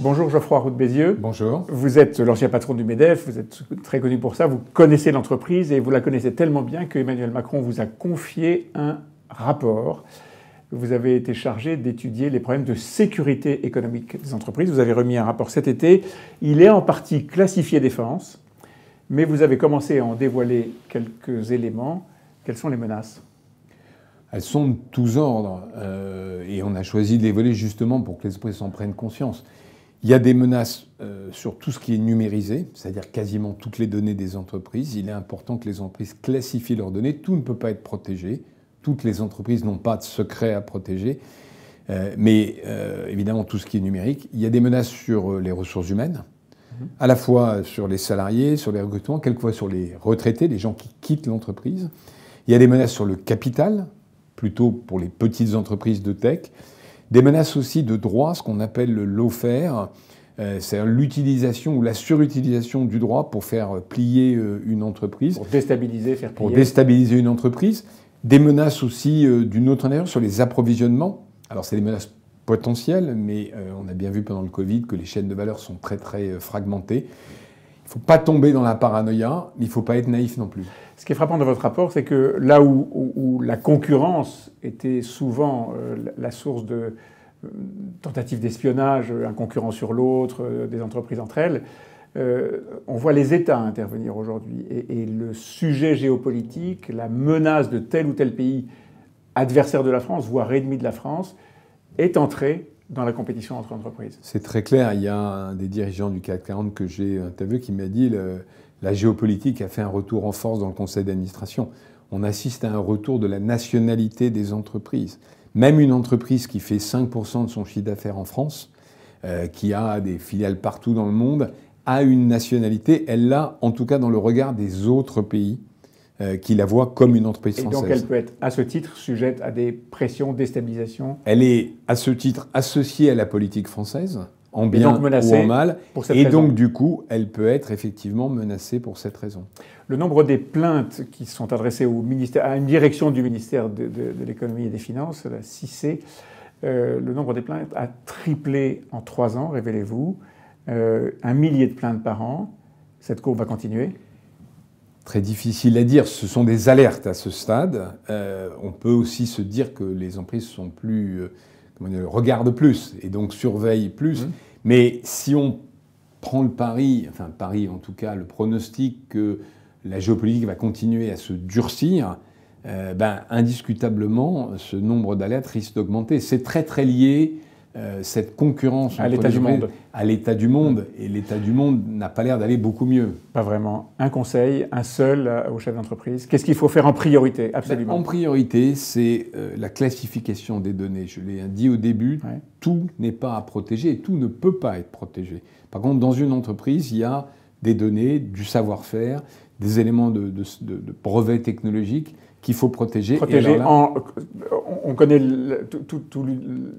Bonjour Geoffroy Roux de Bézieux. Bonjour. Vous êtes l'ancien patron du MEDEF, vous êtes très connu pour ça, vous connaissez l'entreprise et vous la connaissez tellement bien qu'Emmanuel Macron vous a confié un rapport. Vous avez été chargé d'étudier les problèmes de sécurité économique des entreprises. Vous avez remis un rapport cet été. Il est en partie classifié défense, mais vous avez commencé à en dévoiler quelques éléments. Quelles sont les menaces ? Elles sont de tous ordres et on a choisi de les voler justement pour que les entreprises en prennent conscience. Il y a des menaces sur tout ce qui est numérisé, c'est-à-dire quasiment toutes les données des entreprises. Il est important que les entreprises classifient leurs données. Tout ne peut pas être protégé. Toutes les entreprises n'ont pas de secret à protéger. Mais évidemment, tout ce qui est numérique. Il y a des menaces sur les ressources humaines, à la fois sur les salariés, sur les recrutements, quelquefois sur les retraités, les gens qui quittent l'entreprise. Il y a des menaces sur le capital, plutôt pour les petites entreprises de tech. Des menaces aussi de droit, ce qu'on appelle le lawfare, c'est l'utilisation ou la surutilisation du droit pour faire plier une entreprise. Pour déstabiliser, faire plier. Pour déstabiliser une entreprise. Des menaces aussi d'une autre nature sur les approvisionnements. Alors c'est des menaces potentielles, mais on a bien vu pendant le Covid que les chaînes de valeur sont très très fragmentées. Il ne faut pas tomber dans la paranoïa, mais il ne faut pas être naïf non plus. Ce qui est frappant dans votre rapport, c'est que là où la concurrence était souvent la source de tentatives d'espionnage, un concurrent sur l'autre, des entreprises entre elles, on voit les États intervenir aujourd'hui. Et le sujet géopolitique, la menace de tel ou tel pays adversaire de la France, voire ennemi de la France, est entré dans la compétition entre entreprises. C'est très clair. Il y a un des dirigeants du CAC 40 que j'ai interviewé qui m'a dit la géopolitique a fait un retour en force dans le conseil d'administration. On assiste à un retour de la nationalité des entreprises. Même une entreprise qui fait 5% de son chiffre d'affaires en France, qui a des filiales partout dans le monde, a une nationalité. Elle l'a, en tout cas, dans le regard des autres pays qui la voient comme une entreprise française. Et donc elle peut être, à ce titre, sujette à des pressions, déstabilisations. Elle est, à ce titre, associée à la politique française, en bien ou en mal. Et donc, du coup, elle peut être effectivement menacée pour cette raison. Le nombre des plaintes qui sont adressées au ministère, à une direction du ministère de l'économie et des finances, la CIC, le nombre des plaintes a triplé en 3 ans, révélez-vous. 1 millier de plaintes par an. Cette courbe va continuer ? Très difficile à dire. Ce sont des alertes à ce stade. On peut aussi se dire que les entreprises sont plus, regardent plus et donc surveillent plus. Mais si on prend le pari, en tout cas le pronostic que la géopolitique va continuer à se durcir, indiscutablement, ce nombre d'alertes risque d'augmenter. C'est très très lié. Cette concurrence à l'état du monde. À l'état du monde. Et l'état du monde n'a pas l'air d'aller beaucoup mieux. Pas vraiment. Un conseil, un seul au chef d'entreprise. Qu'est-ce qu'il faut faire en priorité ? Absolument. En priorité, c'est la classification des données. Je l'ai dit au début, tout n'est pas à protéger et tout ne peut pas être protégé. Par contre, dans une entreprise, il y a des données, du savoir-faire, des éléments de brevets technologiques qu'il faut protéger. On connaît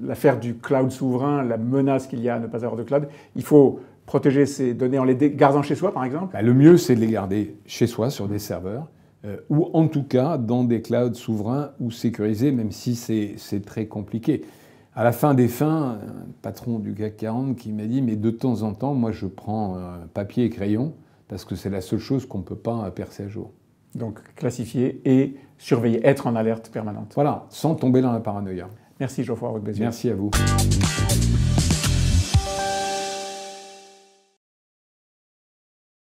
l'affaire du cloud souverain, la menace qu'il y a à ne pas avoir de cloud. Il faut protéger ces données en les gardant chez soi, par exemple ? Le mieux, c'est de les garder chez soi, sur des serveurs, ou en tout cas dans des clouds souverains ou sécurisés, même si c'est très compliqué. À la fin des fins, un patron du CAC 40 qui m'a dit « mais de temps en temps, moi je prends papier et crayon, parce que c'est la seule chose qu'on ne peut pas percer à jour ». Donc classifier et surveiller, être en alerte permanente. Voilà, sans tomber dans la paranoïa. Merci Geoffroy Roux de Bézieux. Merci à vous.